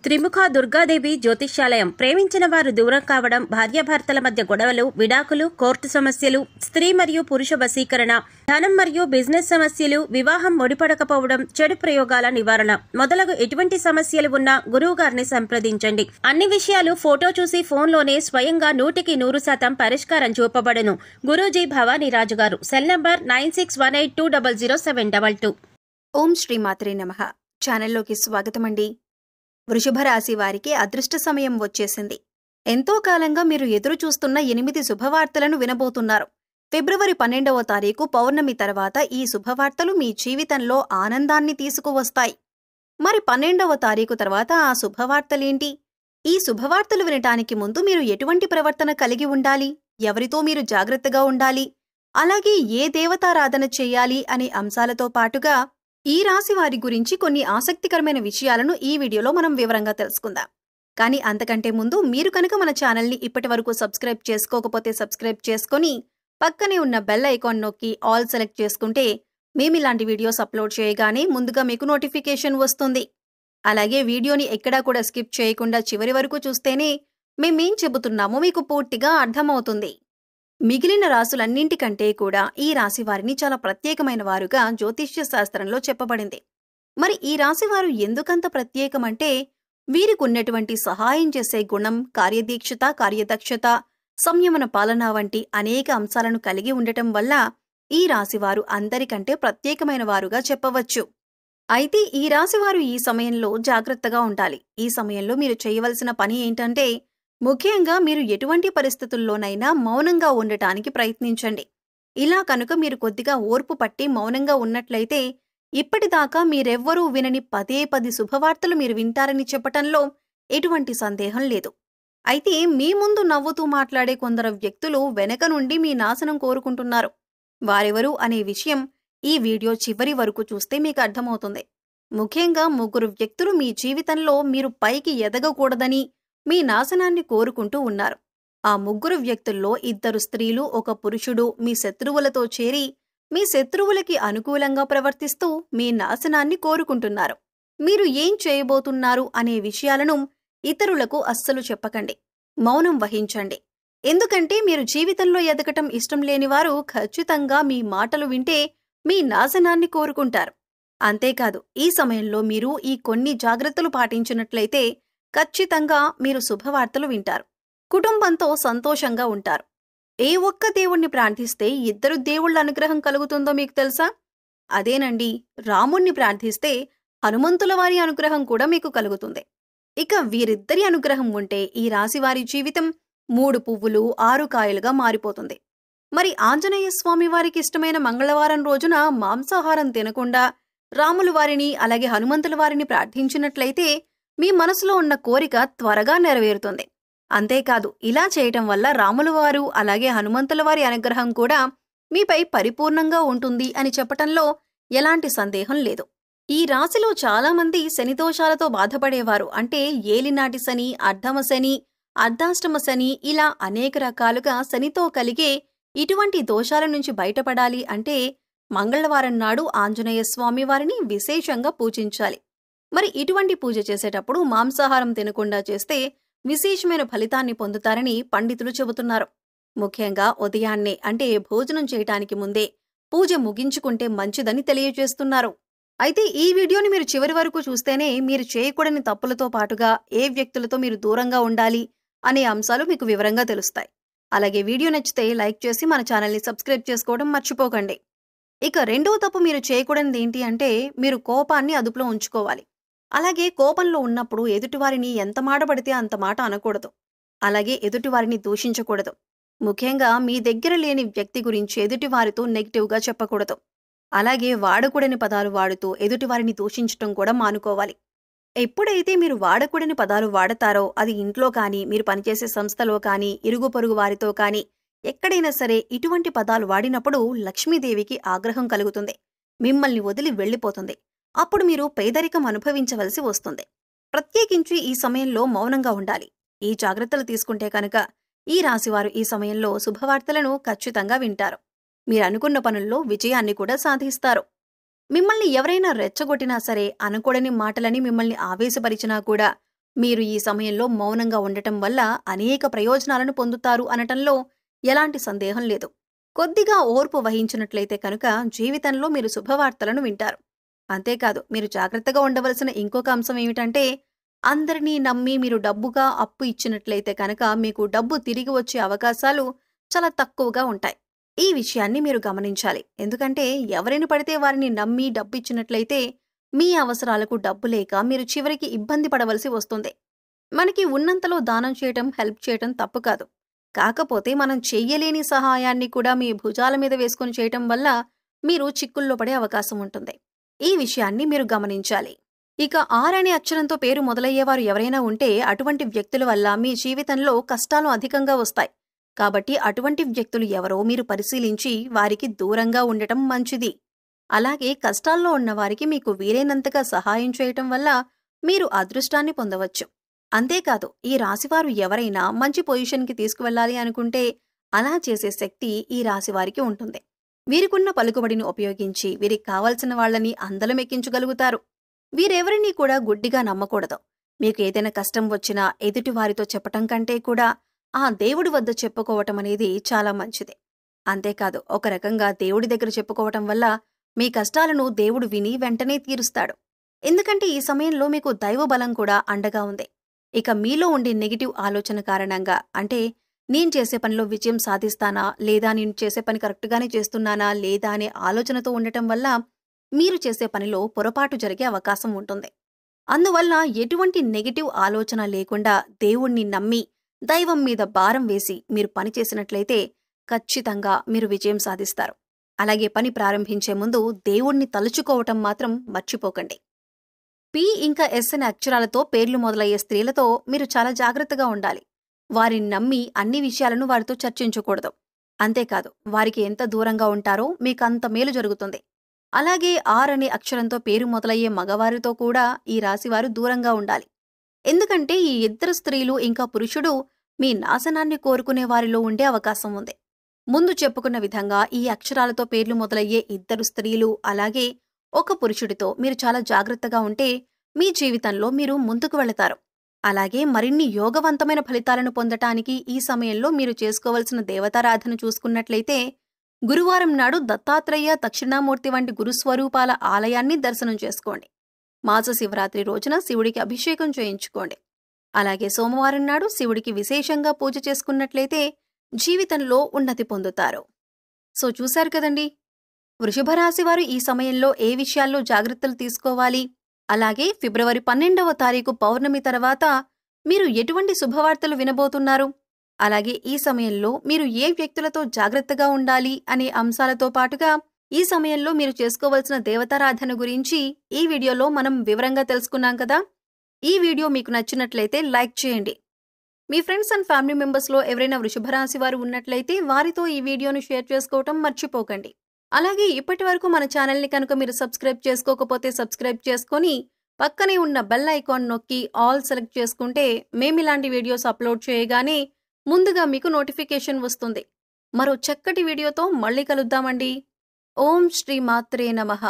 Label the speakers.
Speaker 1: త్రిముఖ దుర్గాదేవి జ్యోతిష్యాలయం. ప్రేమించిన వారు దూరం కావడం, భార్యాభర్తల మధ్య గొడవలు, విడాకులు, కోర్టు సమస్యలు, స్త్రీ మరియు పురుష వశీకరణ, ధనం మరియు బిజినెస్ సమస్యలు, వివాహం ముడిపడకపోవడం, చెడు ప్రయోగాల నివారణ మొదలగు ఎటువంటి సమస్యలు ఉన్నా గురువు గారిని సంప్రదించండి. అన్ని విషయాలు ఫోటో చూసి ఫోన్లోనే స్వయంగా 100% పరిష్కారం చూపబడును. గురూజీ భవానీ రాజు గారు. Cell number 9618200722.
Speaker 2: ఓం శ్రీ మాత్రే నమః. ఛానల్లోకి స్వాగతమండి. వృషభ రాశి వారికి అదృష్ట సమయం వచ్చేసింది. ఎంతో కాలంగా మీరు ఎదురు చూస్తున్న 8 శుభవార్తలను వినబోతున్నారు. ఫిబ్రవరి 12వ తారీఖు పౌర్ణమి తర్వాత ఈ శుభవార్తలు మీ జీవితంలో ఆనందాన్ని తీసుకువస్తాయి. మరి 12వ తారీఖు తర్వాత ఆ శుభవార్తలేంటి? ఈ శుభవార్తలు వినటానికి ముందు మీరు ఎటువంటి ప్రవర్తన కలిగి ఉండాలి, ఎవరితో మీరు జాగ్రత్తగా ఉండాలి, అలాగే ఏ దేవతారాధన చేయాలి అనే అంశాలతో పాటుగా ఈ రాశి వారి గురించి కొన్ని ఆసక్తికరమైన విషయాలను ఈ వీడియోలో మనం వివరంగా తెలుసుకుందాం. కానీ అంతకంటే ముందు మీరు కనుక మన ఛానల్ని ఇప్పటివరకు సబ్స్క్రైబ్ చేసుకోకపోతే సబ్స్క్రైబ్ చేసుకొని పక్కనే ఉన్న బెల్ ఐకాన్ నొక్కి ఆల్ సెలెక్ట్ చేసుకుంటే మేమిలాంటి వీడియోస్ అప్లోడ్ చేయగానే ముందుగా మీకు నోటిఫికేషన్ వస్తుంది. అలాగే వీడియోని ఎక్కడా కూడా స్కిప్ చేయకుండా చివరి వరకు చూస్తేనే మేమేం చెబుతున్నామో మీకు పూర్తిగా అర్థమవుతుంది. మిగిలిన రాసులన్నింటికంటే కూడా ఈ రాశి వారిని చాలా ప్రత్యేకమైన వారుగా జ్యోతిష్య శాస్త్రంలో చెప్పబడింది. మరి ఈ రాశివారు ఎందుకంత ప్రత్యేకమంటే వీరికున్నటువంటి సహాయం చేసే గుణం, కార్యదీక్షత, కార్యదక్షత, సంయమన పాలన వంటి అనేక అంశాలను కలిగి ఉండటం వల్ల ఈ రాశివారు అందరికంటే ప్రత్యేకమైన వారుగా చెప్పవచ్చు. అయితే ఈ రాశివారు ఈ సమయంలో జాగ్రత్తగా ఉండాలి. ఈ సమయంలో మీరు చేయవలసిన పని ఏంటంటే ముఖ్యంగా మీరు ఎటువంటి పరిస్థితుల్లోనైనా మౌనంగా ఉండటానికి ప్రయత్నించండి. ఇలా కనుక మీరు కొద్దిగా ఓర్పు పట్టి మౌనంగా ఉన్నట్లయితే ఇప్పటిదాకా మీరెవ్వరూ వినని 10 శుభవార్తలు మీరు వింటారని చెప్పటంలో ఎటువంటి సందేహం లేదు. అయితే మీ ముందు నవ్వుతూ మాట్లాడే కొందరు వ్యక్తులు వెనక నుండి మీ నాశనం కోరుకుంటున్నారు. వారెవరు అనే విషయం ఈ వీడియో చివరి వరకు చూస్తే మీకు అర్థమవుతుంది. ముఖ్యంగా 3 వ్యక్తులు మీ జీవితంలో మీరు పైకి ఎదగకూడదని మీ నాశనాన్ని కోరుకుంటూ ఉన్నారు. ఆ 3 వ్యక్తుల్లో 2 స్త్రీలు, 1 పురుషుడు మీ శత్రువులతో చేరి మీ శత్రువులకి అనుకూలంగా ప్రవర్తిస్తూ మీ నాశనాన్ని కోరుకుంటున్నారు. మీరు ఏం చేయబోతున్నారు అనే విషయాలను ఇతరులకు అస్సలు చెప్పకండి. మౌనం వహించండి. ఎందుకంటే మీరు జీవితంలో ఎదగటం ఇష్టం లేనివారు ఖచ్చితంగా మీ మాటలు వింటే మీ నాశనాన్ని కోరుకుంటారు. అంతేకాదు ఈ సమయంలో మీరు ఈ కొన్ని జాగ్రత్తలు పాటించినట్లయితే ఖచ్చితంగా మీరు శుభవార్తలు వింటారు. కుటుంబంతో సంతోషంగా ఉంటారు. ఏ ఒక్క దేవుణ్ణి ప్రార్థిస్తే 2 దేవుళ్ల అనుగ్రహం కలుగుతుందో మీకు తెలుసా? అదేనండి, రాముణ్ణి ప్రార్థిస్తే హనుమంతుల వారి అనుగ్రహం కూడా మీకు కలుగుతుంది. ఇక వీరిద్దరి అనుగ్రహం ఉంటే ఈ రాశివారి జీవితం 3 పువ్వులు 6 కాయలుగా మారిపోతుంది. మరి ఆంజనేయ స్వామి వారికి ఇష్టమైన మంగళవారం రోజున మాంసాహారం తినకుండా రాములు వారిని అలాగే హనుమంతుల వారిని ప్రార్థించినట్లయితే మీ మనసులో ఉన్న కోరిక త్వరగా నెరవేరుతుంది. అంతేకాదు ఇలా చేయటం వల్ల రాముల వారు అలాగే హనుమంతుల వారి అనుగ్రహం కూడా మీపై పరిపూర్ణంగా ఉంటుంది అని చెప్పటంలో ఎలాంటి సందేహం లేదు. ఈ రాశిలో చాలామంది శనిదోషాలతో బాధపడేవారు. అంటే ఏలినాటి శని, అర్ధమ శని, అర్ధాష్టమ శని, ఇలా అనేక రకాలుగా శనితో కలిగే ఇటువంటి దోషాల నుంచి బయటపడాలి అంటే మంగళవారం నాడు ఆంజనేయ స్వామి వారిని విశేషంగా పూజించాలి. మరి ఇటువంటి పూజ చేసేటప్పుడు మాంసాహారం తినకుండా చేస్తే విశేషమైన ఫలితాన్ని పొందుతారని పండితులు చెబుతున్నారు. ముఖ్యంగా ఉదయాన్నే అంటే భోజనం చేయటానికి ముందే పూజ ముగించుకుంటే మంచిదని తెలియజేస్తున్నారు. అయితే ఈ వీడియోని మీరు చివరి వరకు చూస్తేనే మీరు చేయకూడని తప్పులతో పాటుగా ఏ వ్యక్తులతో మీరు దూరంగా ఉండాలి అనే అంశాలు మీకు వివరంగా తెలుస్తాయి. అలాగే వీడియో నచ్చితే లైక్ చేసి మన ఛానల్ని సబ్స్క్రైబ్ చేసుకోవడం మర్చిపోకండి. ఇక 2వ తప్పు మీరు చేయకూడనిది ఏంటి అంటే మీరు కోపాన్ని అదుపులో ఉంచుకోవాలి. అలాగే కోపంలో ఉన్నప్పుడు ఎదుటివారిని ఎంత మాట పడితే అంత మాట అనకూడదు. అలాగే ఎదుటివారిని దూషించకూడదు. ముఖ్యంగా మీ దగ్గర లేని వ్యక్తి గురించి ఎదుటివారితో నెగిటివ్గా చెప్పకూడదు. అలాగే వాడకూడని పదాలు వాడుతూ ఎదుటివారిని దూషించటం కూడా మానుకోవాలి. ఎప్పుడైతే మీరు వాడకూడని పదాలు వాడతారో అది ఇంట్లో కానీ, మీరు పనిచేసే సంస్థలో కానీ, ఇరుగు పొరుగు వారితో కానీ ఎక్కడైనా సరే ఇటువంటి పదాలు వాడినప్పుడు లక్ష్మీదేవికి ఆగ్రహం కలుగుతుంది. మిమ్మల్ని వదిలి వెళ్ళిపోతుంది. అప్పుడు మీరు పేదరికం అనుభవించవలసి వస్తుంది. ప్రత్యేకించి ఈ సమయంలో మౌనంగా ఉండాలి. ఈ జాగ్రత్తలు తీసుకుంటే కనుక ఈ రాశివారు ఈ సమయంలో శుభవార్తలను ఖచ్చితంగా వింటారు. మీరనుకున్న పనుల్లో విజయాన్ని కూడా సాధిస్తారు. మిమ్మల్ని ఎవరైనా రెచ్చగొట్టినా సరే, అనకూడని మాటలని మిమ్మల్ని ఆవేశపరిచినా కూడా మీరు ఈ సమయంలో మౌనంగా ఉండటం వల్ల అనేక ప్రయోజనాలను పొందుతారు అనటంలో ఎలాంటి సందేహం లేదు. కొద్దిగా ఓర్పు వహించినట్లయితే కనుక జీవితంలో మీరు శుభవార్తలను వింటారు. అంతేకాదు, మీరు జాగ్రత్తగా ఉండవలసిన ఇంకొక అంశం ఏమిటంటే, అందరినీ నమ్మి మీరు డబ్బుగా అప్పు ఇచ్చినట్లయితే కనుక మీకు డబ్బు తిరిగి వచ్చే అవకాశాలు చాలా తక్కువగా ఉంటాయి. ఈ విషయాన్ని మీరు గమనించాలి. ఎందుకంటే ఎవరిని పడితే వారిని నమ్మి డబ్బిచ్చినట్లయితే మీ అవసరాలకు డబ్బు లేక మీరు చివరికి ఇబ్బంది పడవలసి వస్తుంది. మనకి ఉన్నంతలో దానం చేయటం, హెల్ప్ చేయటం తప్పు కాదు. కాకపోతే మనం చెయ్యలేని సహాయాన్ని కూడా మీ భుజాల మీద వేసుకొని చేయటం వల్ల మీరు చిక్కుల్లో పడే అవకాశం ఉంటుంది. ఈ విషయాన్ని మీరు గమనించాలి. ఇక ఆర్ అనే అక్షరంతో పేరు మొదలయ్యేవారు ఎవరైనా ఉంటే అటువంటి వ్యక్తుల వల్ల మీ జీవితంలో కష్టాలు అధికంగా వస్తాయి. కాబట్టి అటువంటి వ్యక్తులు ఎవరో మీరు పరిశీలించి వారికి దూరంగా ఉండటం మంచిది. అలాగే కష్టాల్లో ఉన్నవారికి మీకు వీలైనంతగా సహాయం చేయటం వల్ల మీరు అదృష్టాన్ని పొందవచ్చు. అంతేకాదు, ఈ రాశివారు ఎవరైనా మంచి పొజిషన్కి తీసుకువెళ్లాలి అనుకుంటే అలా చేసే శక్తి ఈ రాశివారికి ఉంటుంది. వీరికున్న పలుకుబడిని ఉపయోగించి వీరికి కావలసిన వాళ్లని అందలమెక్కించగలుగుతారు. వీరెవరినీ కూడా గుడ్డిగా నమ్మకూడదు. మీకు ఏదైనా కష్టం వచ్చినా ఎదుటివారితో చెప్పటం కంటే కూడా ఆ దేవుడి వద్ద చెప్పుకోవటం అనేది చాలా మంచిది. అంతేకాదు, ఒక రకంగా దేవుడి దగ్గర చెప్పుకోవటం వల్ల మీ కష్టాలను దేవుడు విని వెంటనే తీరుస్తాడు. ఎందుకంటే ఈ సమయంలో మీకు దైవ బలం కూడా అండగా ఉంది. ఇక మీలో ఉండే నెగిటివ్ ఆలోచన కారణంగా, అంటే నేను చేసే పనిలో విజయం సాధిస్తానా లేదా, నేను చేసే పని కరెక్ట్గానే చేస్తున్నానా లేదా అనే ఆలోచనతో ఉండటం వల్ల మీరు చేసే పనిలో పొరపాటు జరిగే అవకాశం ఉంటుంది. అందువల్ల ఎటువంటి నెగిటివ్ ఆలోచన లేకుండా దేవుణ్ణి నమ్మి దైవం మీద భారం వేసి మీరు పని చేసినట్లయితే ఖచ్చితంగా మీరు విజయం సాధిస్తారు. అలాగే పని ప్రారంభించే ముందు దేవుణ్ణి తలుచుకోవటం మాత్రం మర్చిపోకండి. పి ఇంకా ఎస్ అనే అక్షరాలతో పేర్లు మొదలయ్యే స్త్రీలతో మీరు చాలా జాగ్రత్తగా ఉండాలి. వారిని నమ్మి అన్ని విషయాలను వారితో చర్చించకూడదు. అంతేకాదు, వారికి ఎంత దూరంగా ఉంటారో మీకంత మేలు జరుగుతుంది. అలాగే ఆర్ అనే అక్షరంతో పేరు మొదలయ్యే మగవారితో కూడా ఈ రాశివారు దూరంగా ఉండాలి. ఎందుకంటే ఈ ఇద్దరు స్త్రీలు ఇంకా పురుషుడు మీ నాశనాన్ని కోరుకునే వారిలో ఉండే అవకాశం ఉంది. ముందు చెప్పుకున్న విధంగా ఈ అక్షరాలతో పేర్లు మొదలయ్యే ఇద్దరు స్త్రీలు అలాగే ఒక పురుషుడితో మీరు చాలా జాగ్రత్తగా ఉంటే మీ జీవితంలో మీరు ముందుకు వెళతారు. అలాగే మరిన్ని యోగవంతమైన ఫలితాలను పొందటానికి ఈ సమయంలో మీరు చేసుకోవలసిన దేవతారాధన చూసుకున్నట్లయితే గురువారం నాడు దత్తాత్రేయ, దక్షిణామూర్తి వంటి గురుస్వరూపాల ఆలయాన్ని దర్శనం చేసుకోండి. మాస శివరాత్రి రోజున శివుడికి అభిషేకం చేయించుకోండి. అలాగే సోమవారం నాడు శివుడికి విశేషంగా పూజ చేసుకున్నట్లయితే జీవితంలో ఉన్నతి పొందుతారు. సో చూశారు కదండి, వృషభ రాశి వారు ఈ సమయంలో ఏ విషయాల్లో జాగ్రత్తలు తీసుకోవాలి, అలాగే ఫిబ్రవరి 12వ తారీఖు పౌర్ణమి తర్వాత మీరు ఎటువంటి శుభవార్తలు వినబోతున్నారు, అలాగే ఈ సమయంలో మీరు ఏ వ్యక్తులతో జాగ్రత్తగా ఉండాలి అనే అంశాలతో పాటుగా ఈ సమయంలో మీరు చేసుకోవలసిన దేవతారాధన గురించి ఈ వీడియోలో మనం వివరంగా తెలుసుకున్నాం కదా. ఈ వీడియో మీకు నచ్చినట్లయితే లైక్ చేయండి. మీ ఫ్రెండ్స్ అండ్ ఫ్యామిలీ మెంబర్స్లో ఎవరైనా వృషభ రాశి వారు ఉన్నట్లయితే వారితో ఈ వీడియోను షేర్ చేసుకోవటం మర్చిపోకండి. అలాగే ఇప్పటి వరకు మన ఛానల్ని కనుక మీరు సబ్స్క్రైబ్ చేసుకోకపోతే సబ్స్క్రైబ్ చేసుకొని పక్కనే ఉన్న బెల్ ఐకాన్ నొక్కి ఆల్ సెలెక్ట్ చేసుకుంటే మేమిలాంటి వీడియోస్ అప్లోడ్ చేయగానే ముందుగా మీకు నోటిఫికేషన్ వస్తుంది. మరో చక్కటి వీడియోతో మళ్ళీ కలుద్దామండి. ఓం శ్రీ మాత్రే నమః.